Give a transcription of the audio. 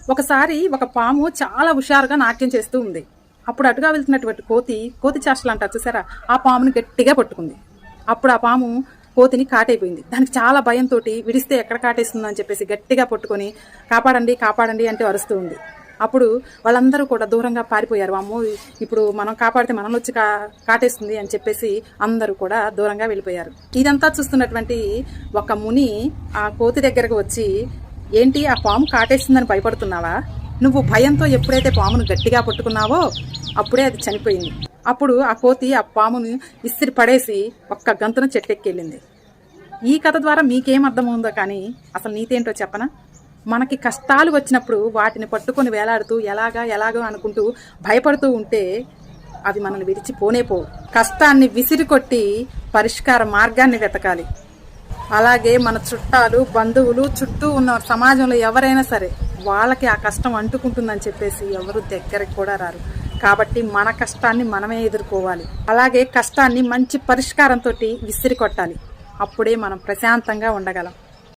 ఒకసారి ఒక పాము చాలా హుషారుగా నాట్యం చేస్తూ ఉంది. అప్పుడు అటుగా వెళ్తున్నటువంటి కోతి చేష్టలు అంటారు చూసారా, ఆ పాముని గట్టిగా పట్టుకుంది. అప్పుడు ఆ పాము కోతిని కాటైపోయింది. దానికి చాలా భయంతో విడిస్తే ఎక్కడ కాటేస్తుందో అని చెప్పేసి గట్టిగా పట్టుకొని కాపాడండి కాపాడండి అంటే అరుస్తూ ఉంది. అప్పుడు వాళ్ళందరూ కూడా దూరంగా పారిపోయారు. అమ్మో, ఇప్పుడు మనం కాపాడితే మనల్ని వచ్చి కాటేస్తుంది అని చెప్పేసి అందరూ కూడా దూరంగా వెళ్ళిపోయారు. ఇదంతా చూస్తున్నటువంటి ఒక ముని ఆ కోతి దగ్గరకు వచ్చి, ఏంటి ఆ పాము కాటేస్తుందని భయపడుతున్నావా? నువ్వు భయంతో ఎప్పుడైతే పామును గట్టిగా పట్టుకున్నావో అప్పుడే అది చనిపోయింది. అప్పుడు ఆ కోతి ఆ పాముని విసిరి పడేసి ఒక్క గంతున చెట్టెక్కెళ్ళింది. ఈ కథ ద్వారా మీకేం అర్థమవుందో కానీ అసలు నీతేంటో చెప్పనా? మనకి కష్టాలు వచ్చినప్పుడు వాటిని పట్టుకొని వేలాడుతూ ఎలాగో అనుకుంటూ భయపడుతూ ఉంటే అవి మనల్ని విడిచిపోనే పోవు. కష్టాన్ని విసిరికొట్టి పరిష్కార మార్గాన్ని వెతకాలి. అలాగే మన చుట్టాలు, బంధువులు, చుట్టూ ఉన్న సమాజంలో ఎవరైనా సరే వాళ్ళకి ఆ కష్టం అంటుకుంటుందని చెప్పేసి ఎవరు దగ్గరికి కూడా రారు. కాబట్టి మన కష్టాన్ని మనమే ఎదుర్కోవాలి. అలాగే కష్టాన్ని మంచి పరిష్కారంతో విసిరి కొట్టాలి. అప్పుడే మనం ప్రశాంతంగా ఉండగలం.